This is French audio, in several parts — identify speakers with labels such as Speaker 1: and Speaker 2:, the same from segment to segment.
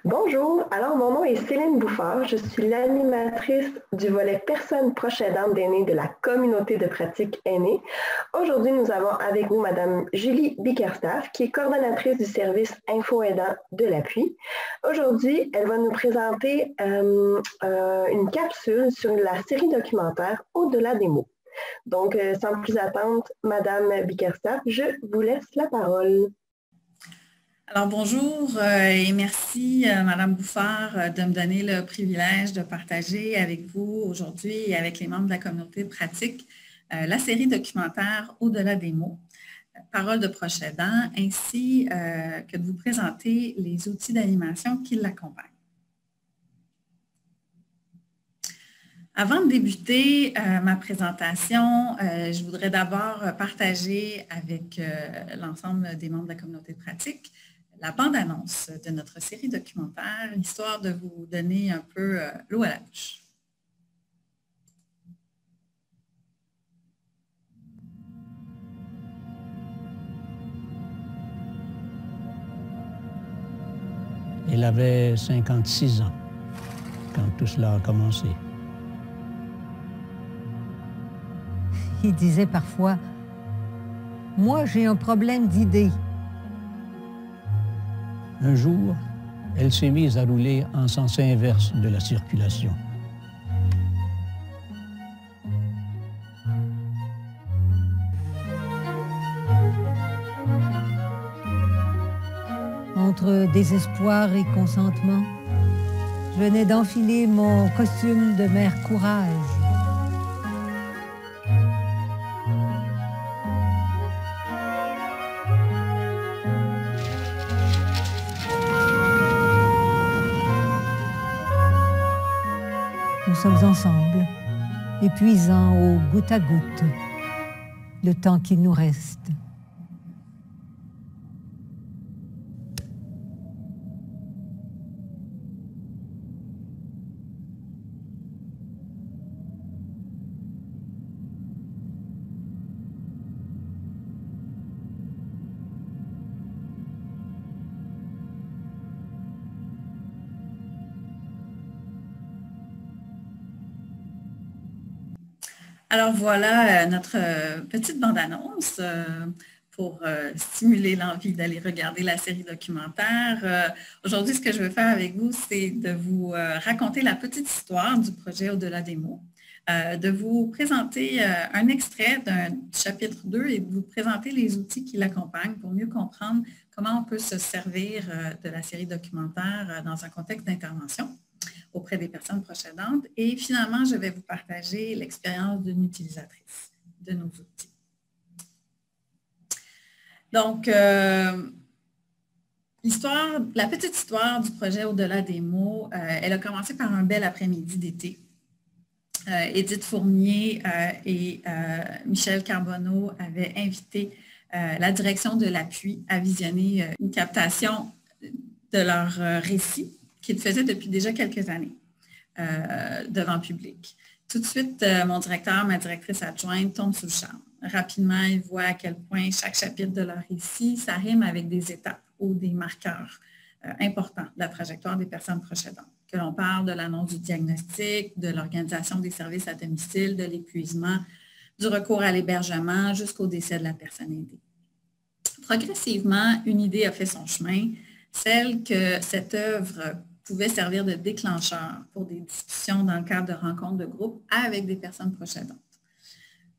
Speaker 1: Bonjour, alors mon nom est Céline Bouffard, je suis l'animatrice du volet Personnes proches aidantes d'aînés de la communauté de pratique aînée. Aujourd'hui, nous avons avec nous Madame Julie Bickerstaff, qui est coordonnatrice du service Info Aidant de l'appui. Aujourd'hui, elle va nous présenter une capsule sur la série documentaire Au-delà des mots. Donc, sans plus attendre, Madame Bickerstaff, je vous laisse la parole.
Speaker 2: Alors bonjour et merci Madame Bouffard de me donner le privilège de partager avec vous aujourd'hui et avec les membres de la communauté de pratique la série documentaire Au-delà des mots, paroles de proches aidants, ainsi que de vous présenter les outils d'animation qui l'accompagnent. Avant de débuter ma présentation, je voudrais d'abord partager avec l'ensemble des membres de la communauté de pratique la bande-annonce de notre série documentaire, histoire de vous donner un peu l'eau à la bouche.
Speaker 3: Elle avait 56 ans quand tout cela a commencé.
Speaker 4: Il disait parfois, « Moi, j'ai un problème d'idée. »
Speaker 3: Un jour, elle s'est mise à rouler en sens inverse de la circulation.
Speaker 4: Entre désespoir et consentement, je venais d'enfiler mon costume de mère courage. Nous sommes ensemble, épuisants au goutte à goutte, le temps qu'il nous reste.
Speaker 2: Alors voilà notre petite bande-annonce pour stimuler l'envie d'aller regarder la série documentaire. Aujourd'hui, ce que je veux faire avec vous, c'est de vous raconter la petite histoire du projet Au-delà des mots, de vous présenter un extrait d'un chapitre 2 et de vous présenter les outils qui l'accompagnent pour mieux comprendre comment on peut se servir de la série documentaire dans un contexte d'intervention auprès des personnes proches aidantes. Et finalement, je vais vous partager l'expérience d'une utilisatrice de nos outils. Donc, la petite histoire du projet Au-delà des mots, elle a commencé par un bel après-midi d'été. Édith Fournier et Michel Carbonneau avaient invité la direction de l'appui à visionner une captation de leur récit qu'ils faisaient depuis déjà quelques années devant le public. Tout de suite, mon directeur, ma directrice adjointe tombent sous le charme. Rapidement, ils voient à quel point chaque chapitre de leur récit, ça rime avec des étapes ou des marqueurs importants de la trajectoire des personnes proches aidantes. Que l'on parle de l'annonce du diagnostic, de l'organisation des services à domicile, de l'épuisement, du recours à l'hébergement jusqu'au décès de la personne aidée. Progressivement, une idée a fait son chemin, celle que cette œuvre pouvait servir de déclencheur pour des discussions dans le cadre de rencontres de groupe avec des personnes proches aidantes.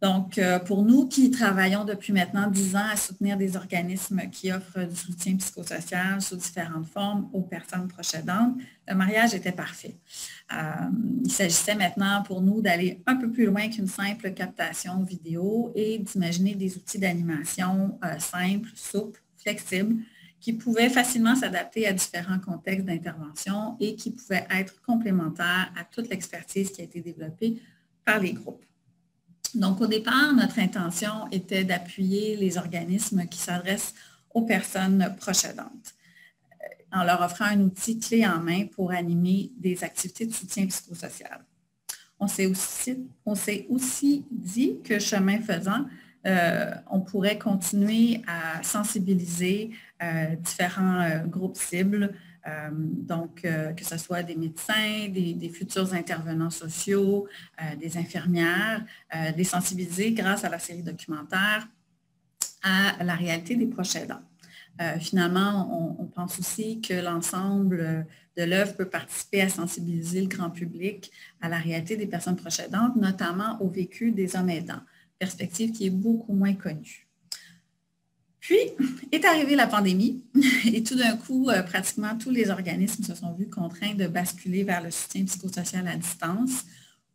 Speaker 2: Donc, pour nous qui travaillons depuis maintenant 10 ans à soutenir des organismes qui offrent du soutien psychosocial sous différentes formes aux personnes proches aidantes, le mariage était parfait. Il s'agissait maintenant pour nous d'aller un peu plus loin qu'une simple captation vidéo et d'imaginer des outils d'animation simples, souples, flexibles, qui pouvaient facilement s'adapter à différents contextes d'intervention et qui pouvaient être complémentaires à toute l'expertise qui a été développée par les groupes. Donc, au départ, notre intention était d'appuyer les organismes qui s'adressent aux personnes proches aidantes en leur offrant un outil clé en main pour animer des activités de soutien psychosocial. On s'est aussi dit que chemin faisant, on pourrait continuer à sensibiliser différents groupes cibles Donc, que ce soit des médecins, des futurs intervenants sociaux, des infirmières, les sensibiliser grâce à la série documentaire à la réalité des proches aidants. Finalement, on pense aussi que l'ensemble de l'œuvre peut participer à sensibiliser le grand public à la réalité des personnes proches aidantes, notamment au vécu des hommes aidants, perspective qui est beaucoup moins connue. Puis, est arrivée la pandémie et tout d'un coup, pratiquement tous les organismes se sont vus contraints de basculer vers le soutien psychosocial à distance.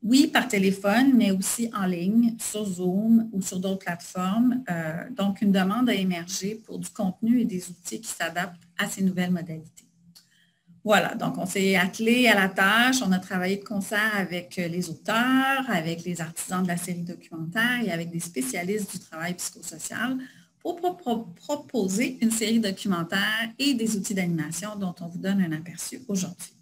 Speaker 2: Oui, par téléphone, mais aussi en ligne, sur Zoom ou sur d'autres plateformes. Donc, une demande a émergé pour du contenu et des outils qui s'adaptent à ces nouvelles modalités. Voilà, donc on s'est attelé à la tâche, on a travaillé de concert avec les auteurs, avec les artisans de la série documentaire et avec des spécialistes du travail psychosocial pour proposer une série documentaire et des outils d'animation dont on vous donne un aperçu aujourd'hui.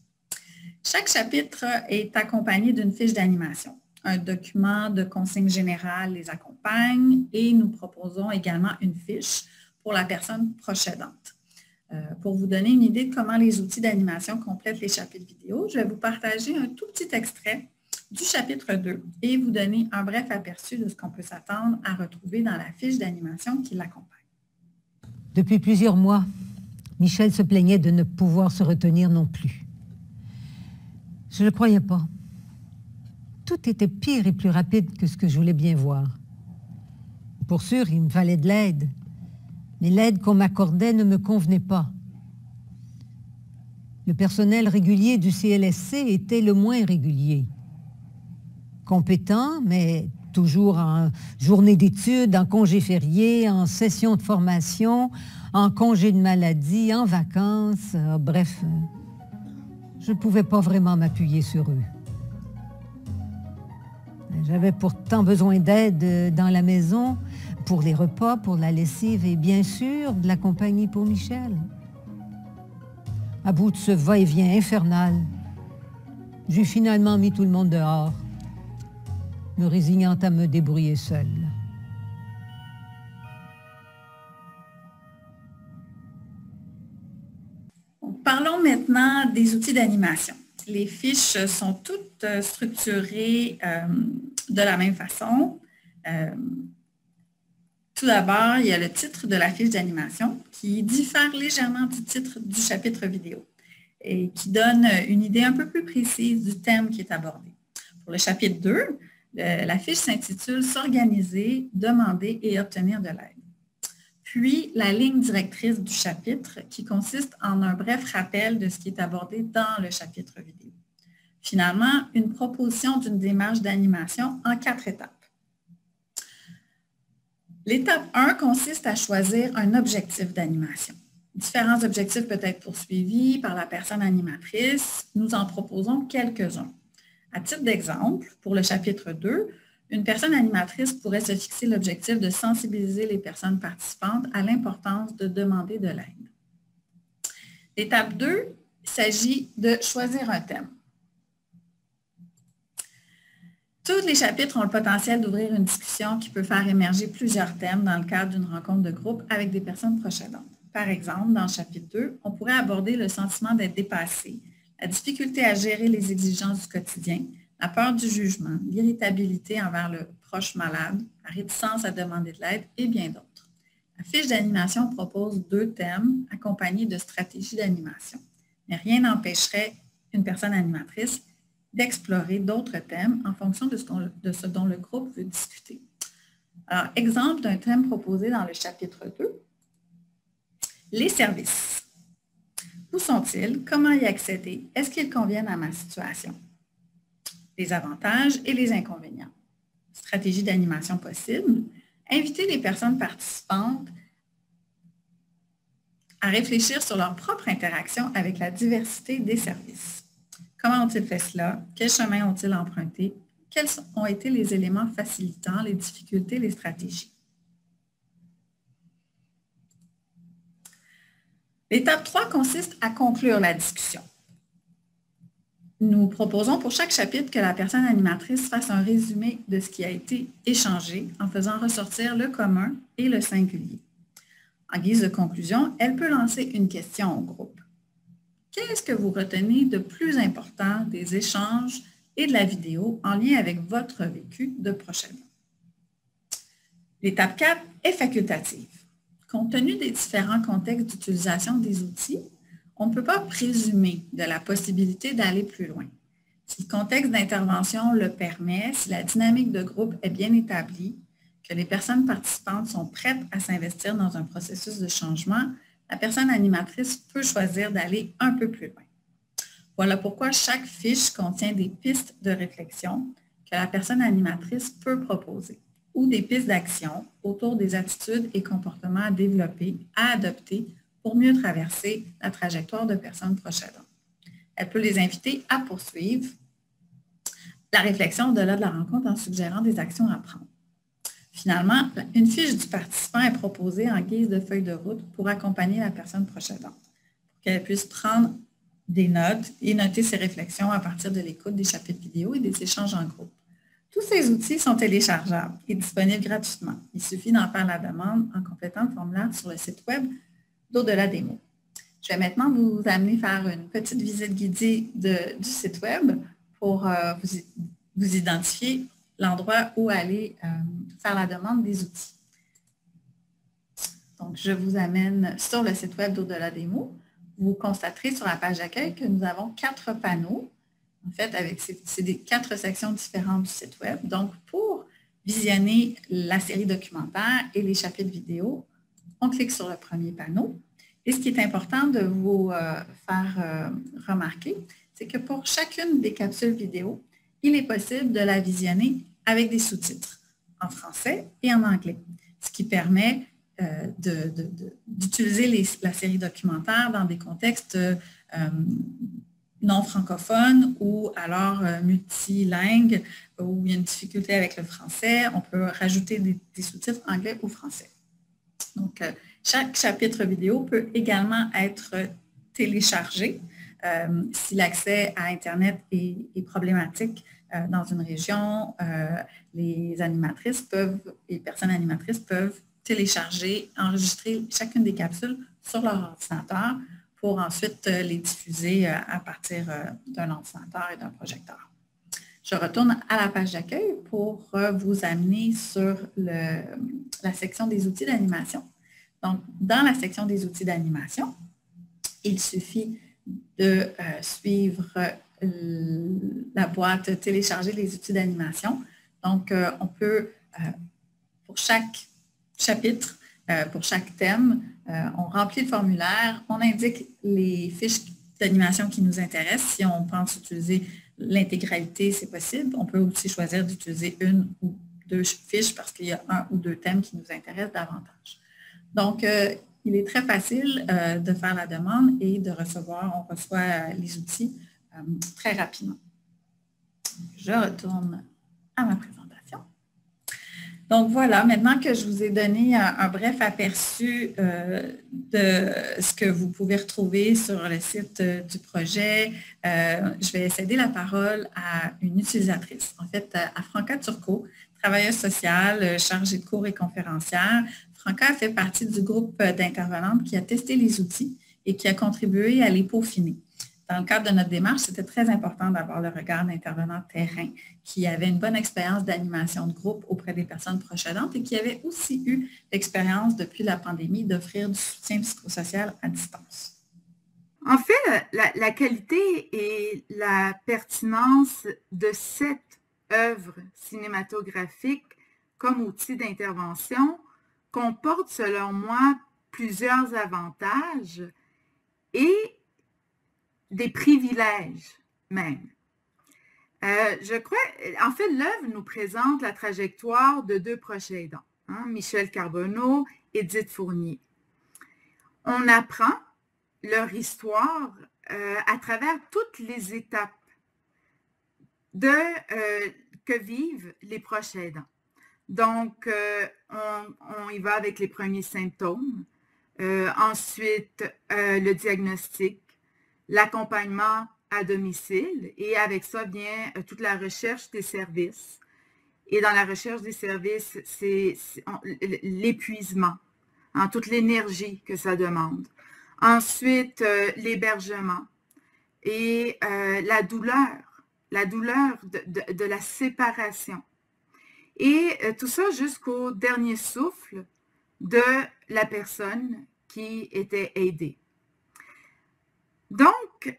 Speaker 2: Chaque chapitre est accompagné d'une fiche d'animation. Un document de consignes générales les accompagne et nous proposons également une fiche pour la personne proche aidante. Pour vous donner une idée de comment les outils d'animation complètent les chapitres vidéo, je vais vous partager un tout petit extrait du chapitre 2 et vous donner un bref aperçu de ce qu'on peut s'attendre à retrouver dans la fiche d'animation qui l'accompagne.
Speaker 4: Depuis plusieurs mois, Michel se plaignait de ne pouvoir se retenir non plus. Je ne le croyais pas. Tout était pire et plus rapide que ce que je voulais bien voir. Pour sûr, il me fallait de l'aide. Mais l'aide qu'on m'accordait ne me convenait pas. Le personnel régulier du CLSC était le moins régulier. Compétent, mais toujours en journée d'études, en congé férié, en session de formation, en congé de maladie, en vacances, bref... Je ne pouvais pas vraiment m'appuyer sur eux. J'avais pourtant besoin d'aide dans la maison, pour les repas, pour la lessive et bien sûr de la compagnie pour Michel. À bout de ce va-et-vient infernal, j'ai finalement mis tout le monde dehors, me résignant à me débrouiller seule.
Speaker 2: Parlons maintenant des outils d'animation. Les fiches sont toutes structurées de la même façon. Tout d'abord, il y a le titre de la fiche d'animation qui diffère légèrement du titre du chapitre vidéo et qui donne une idée un peu plus précise du thème qui est abordé. Pour le chapitre 2, la fiche s'intitule « S'organiser, demander et obtenir de l'aide ». Puis, la ligne directrice du chapitre qui consiste en un bref rappel de ce qui est abordé dans le chapitre vidéo. Finalement, une proposition d'une démarche d'animation en 4 étapes. L'étape 1 consiste à choisir un objectif d'animation. Différents objectifs peuvent être poursuivis par la personne animatrice. Nous en proposons quelques-uns. À titre d'exemple, pour le chapitre 2, une personne animatrice pourrait se fixer l'objectif de sensibiliser les personnes participantes à l'importance de demander de l'aide. L'étape 2, il s'agit de choisir un thème. Tous les chapitres ont le potentiel d'ouvrir une discussion qui peut faire émerger plusieurs thèmes dans le cadre d'une rencontre de groupe avec des personnes proches aidantes. Par exemple, dans le chapitre 2, on pourrait aborder le sentiment d'être dépassé, la difficulté à gérer les exigences du quotidien, la peur du jugement, l'irritabilité envers le proche malade, la réticence à demander de l'aide et bien d'autres. La fiche d'animation propose 2 thèmes accompagnés de stratégies d'animation. Mais rien n'empêcherait une personne animatrice d'explorer d'autres thèmes en fonction de ce dont le groupe veut discuter. Alors, exemple d'un thème proposé dans le chapitre 2, les services. Où sont-ils? Comment y accéder? Est-ce qu'ils conviennent à ma situation? Les avantages et les inconvénients. Stratégie d'animation possible. Inviter les personnes participantes à réfléchir sur leur propre interaction avec la diversité des services. Comment ont-ils fait cela? Quels chemins ont-ils emprunté? Quels ont été les éléments facilitants, les difficultés, les stratégies? L'étape 3 consiste à conclure la discussion. Nous proposons pour chaque chapitre que la personne animatrice fasse un résumé de ce qui a été échangé en faisant ressortir le commun et le singulier. En guise de conclusion, elle peut lancer une question au groupe. qu'est-ce que vous retenez de plus important des échanges et de la vidéo en lien avec votre vécu de proche aidant? L'étape 4 est facultative. Compte tenu des différents contextes d'utilisation des outils, on ne peut pas présumer de la possibilité d'aller plus loin. Si le contexte d'intervention le permet, si la dynamique de groupe est bien établie, que les personnes participantes sont prêtes à s'investir dans un processus de changement, la personne animatrice peut choisir d'aller un peu plus loin. Voilà pourquoi chaque fiche contient des pistes de réflexion que la personne animatrice peut proposer ou des pistes d'action autour des attitudes et comportements à développer, à adopter pour mieux traverser la trajectoire de personnes proches aidantes. Elle peut les inviter à poursuivre la réflexion au-delà de la rencontre en suggérant des actions à prendre. Finalement, une fiche du participant est proposée en guise de feuille de route pour accompagner la personne proche aidante, pour qu'elle puisse prendre des notes et noter ses réflexions à partir de l'écoute des chapitres vidéo et des échanges en groupe. Tous ces outils sont téléchargeables et disponibles gratuitement. Il suffit d'en faire la demande en complétant le formulaire sur le site web d'Au-delà des mots. Je vais maintenant vous amener faire une petite visite guidée du site web pour vous identifier l'endroit où aller faire la demande des outils. Donc, je vous amène sur le site web d'Au-delà des mots. Vous constaterez sur la page d'accueil que nous avons 4 panneaux. En fait, c'est des 4 sections différentes du site web. Donc, pour visionner la série documentaire et les chapitres vidéo, on clique sur le premier panneau. Et ce qui est important de vous faire remarquer, c'est que pour chacune des capsules vidéo, il est possible de la visionner avec des sous-titres en français et en anglais, ce qui permet d'utiliser la série documentaire dans des contextes non francophones ou alors multilingues où il y a une difficulté avec le français. On peut rajouter des sous-titres anglais ou français. Donc, chaque chapitre vidéo peut également être téléchargé si l'accès à Internet est problématique dans une région. Les personnes animatrices peuvent télécharger, enregistrer chacune des capsules sur leur ordinateur pour ensuite les diffuser à partir d'un ordinateur et d'un projecteur. Je retourne à la page d'accueil pour vous amener sur la section des outils d'animation. Donc, dans la section des outils d'animation, il suffit de suivre la boîte « Télécharger les outils d'animation ». Donc, on peut, pour chaque chapitre, pour chaque thème, on remplit le formulaire, on indique les fiches d'animation qui nous intéressent. Si on pense utiliser l'intégralité, c'est possible. On peut aussi choisir d'utiliser 1 ou 2 fiches parce qu'il y a 1 ou 2 thèmes qui nous intéressent davantage. Donc, il est très facile de faire la demande et de recevoir, on reçoit les outils très rapidement. Je retourne à ma présentation. Donc voilà, maintenant que je vous ai donné un bref aperçu de ce que vous pouvez retrouver sur le site du projet, je vais céder la parole à une utilisatrice, en fait à Franca Turcot, travailleuse sociale, chargée de cours et conférencière. Franca fait partie du groupe d'intervenantes qui a testé les outils et qui a contribué à les peaufiner. Dans le cadre de notre démarche, c'était très important d'avoir le regard d'intervenants terrain qui avaient une bonne expérience d'animation de groupe auprès des personnes proches aidantes et qui avaient aussi eu l'expérience depuis la pandémie d'offrir du soutien psychosocial à distance.
Speaker 5: En fait, la qualité et la pertinence de cette œuvre cinématographique comme outil d'intervention comporte, selon moi, plusieurs avantages et des privilèges même. Je crois, en fait, l'œuvre nous présente la trajectoire de 2 proches aidants, Michel Carbonneau et Edith Fournier. On apprend leur histoire à travers toutes les étapes que vivent les proches aidants. Donc, on y va avec les premiers symptômes, ensuite le diagnostic, l'accompagnement à domicile et avec ça vient toute la recherche des services. Et dans la recherche des services, c'est l'épuisement, toute l'énergie que ça demande. Ensuite, l'hébergement, et la douleur de la séparation. Et tout ça jusqu'au dernier souffle de la personne qui était aidée. Donc,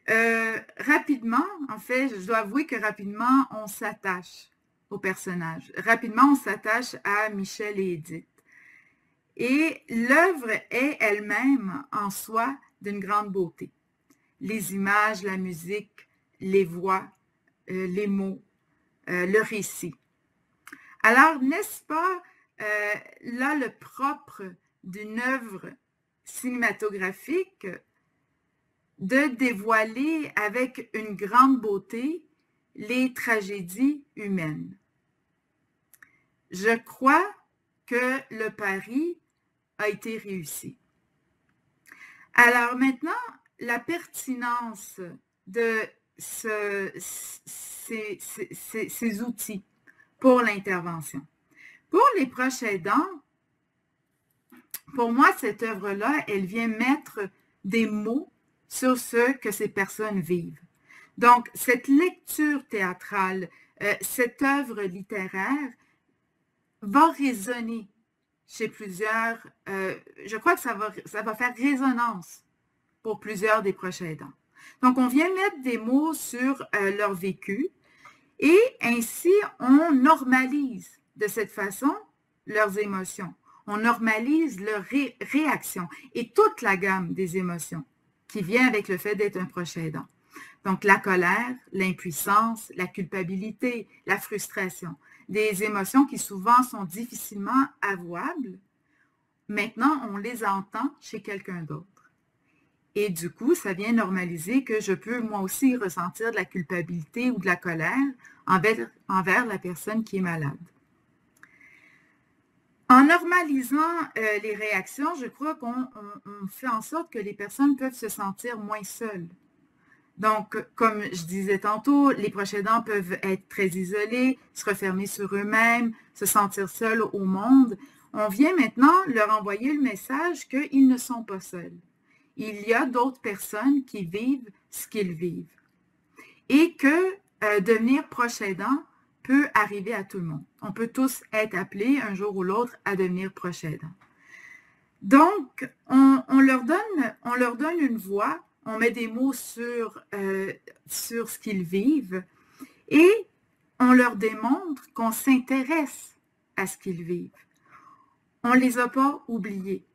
Speaker 5: rapidement, en fait, je dois avouer que rapidement, on s'attache au personnage. Rapidement, on s'attache à Michel et Édith. Et l'œuvre est elle-même en soi d'une grande beauté. Les images, la musique, les voix, les mots, le récit. Alors, n'est-ce pas là le propre d'une œuvre cinématographique de dévoiler avec une grande beauté les tragédies humaines? Je crois que le pari a été réussi. Alors maintenant, la pertinence de ces outils pour l'intervention. Pour les proches aidants, pour moi, cette œuvre-là, elle vient mettre des mots sur ce que ces personnes vivent. Donc, cette lecture théâtrale, cette œuvre littéraire va résonner chez plusieurs, je crois que ça va faire résonance pour plusieurs des proches aidants. Donc, on vient mettre des mots sur leur vécu et ainsi, on normalise de cette façon leurs émotions. On normalise leurs réactions et toute la gamme des émotions qui vient avec le fait d'être un proche aidant. Donc, la colère, l'impuissance, la culpabilité, la frustration, des émotions qui souvent sont difficilement avouables. Maintenant, on les entend chez quelqu'un d'autre. Et du coup, ça vient normaliser que je peux moi aussi ressentir de la culpabilité ou de la colère envers la personne qui est malade. En normalisant les réactions, je crois qu'on fait en sorte que les personnes peuvent se sentir moins seules. Donc, comme je disais tantôt, les proches aidants peuvent être très isolés, se refermer sur eux-mêmes, se sentir seuls au monde. On vient maintenant leur envoyer le message qu'ils ne sont pas seuls. Il y a d'autres personnes qui vivent ce qu'ils vivent. Et que devenir proche aidant peut arriver à tout le monde. On peut tous être appelés un jour ou l'autre à devenir proche aidant. Donc, on leur donne une voix, on met des mots sur ce qu'ils vivent et on leur démontre qu'on s'intéresse à ce qu'ils vivent. On ne les a pas oubliés.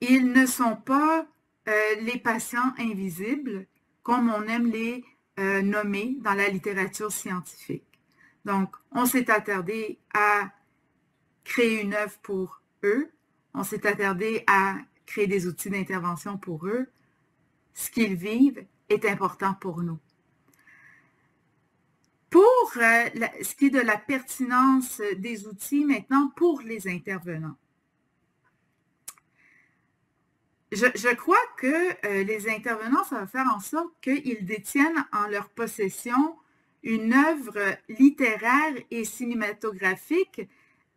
Speaker 5: Ils ne sont pas les patients invisibles, comme on aime les nommer dans la littérature scientifique. Donc, on s'est attardé à créer une œuvre pour eux, on s'est attardé à créer des outils d'intervention pour eux. Ce qu'ils vivent est important pour nous. Pour ce qui est de la pertinence des outils, maintenant, pour les intervenants. Je crois que les intervenants, ça va faire en sorte qu'ils détiennent en leur possession une œuvre littéraire et cinématographique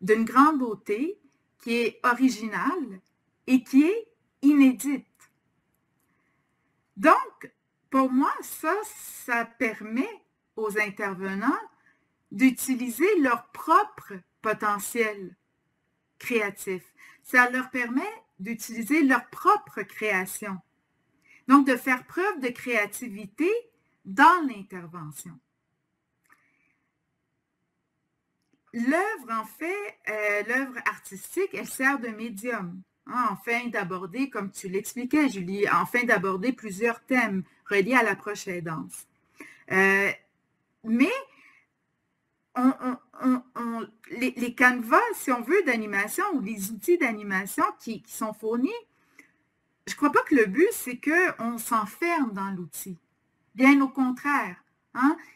Speaker 5: d'une grande beauté, qui est originale et qui est inédite. Donc, pour moi, ça permet aux intervenants d'utiliser leur propre potentiel créatif. Ça leur permet d'utiliser leur propre création. Donc, de faire preuve de créativité dans l'intervention. L'œuvre, en fait, l'œuvre artistique, elle sert de médium, afin d'aborder, comme tu l'expliquais, Julie, afin d'aborder plusieurs thèmes reliés à l'approche aidance. Mais les canevas, si on veut, d'animation ou les outils d'animation qui sont fournis, je ne crois pas que le but, c'est qu'on s'enferme dans l'outil. Bien au contraire,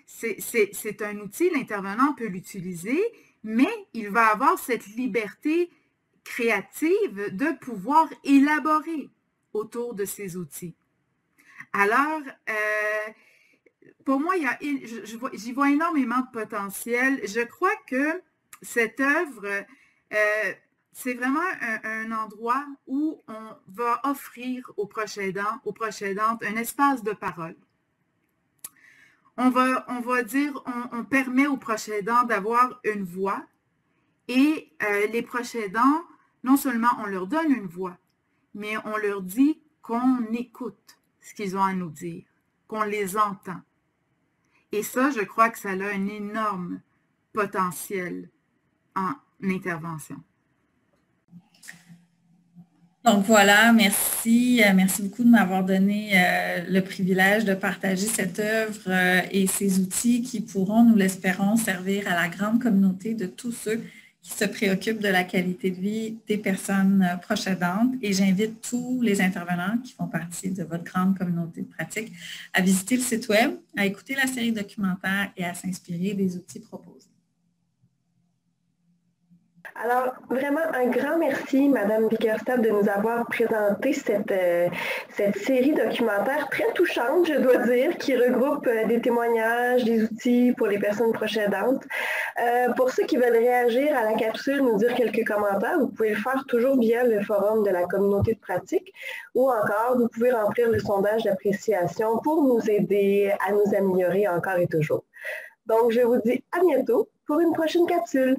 Speaker 5: c'est un outil, l'intervenant peut l'utiliser, mais il va avoir cette liberté créative de pouvoir élaborer autour de ces outils. Alors, pour moi, j'y vois énormément de potentiel. Je crois que cette œuvre, c'est vraiment un endroit où on va offrir aux proches aidants, aux proches aidantes, un espace de parole. on va dire, on permet aux proches aidants d'avoir une voix et les proches aidants, non seulement on leur donne une voix, mais on leur dit qu'on écoute ce qu'ils ont à nous dire, qu'on les entend. Et ça, je crois que ça a un énorme potentiel en intervention.
Speaker 2: Donc voilà, merci. Merci beaucoup de m'avoir donné le privilège de partager cette œuvre et ces outils qui pourront, nous l'espérons, servir à la grande communauté de tous ceux qui se préoccupent de la qualité de vie des personnes proches aidantes. Et j'invite tous les intervenants qui font partie de votre grande communauté de pratique à visiter le site web, à écouter la série documentaire et à s'inspirer des outils proposés.
Speaker 1: Alors, vraiment, un grand merci, Madame Bickerstaff, de nous avoir présenté cette série documentaire très touchante, je dois dire, qui regroupe des témoignages, des outils pour les personnes proches aidantes. Pour ceux qui veulent réagir à la capsule, nous dire quelques commentaires, vous pouvez le faire toujours via le forum de la communauté de pratique ou encore, vous pouvez remplir le sondage d'appréciation pour nous aider à nous améliorer encore et toujours. Donc, je vous dis à bientôt pour une prochaine capsule.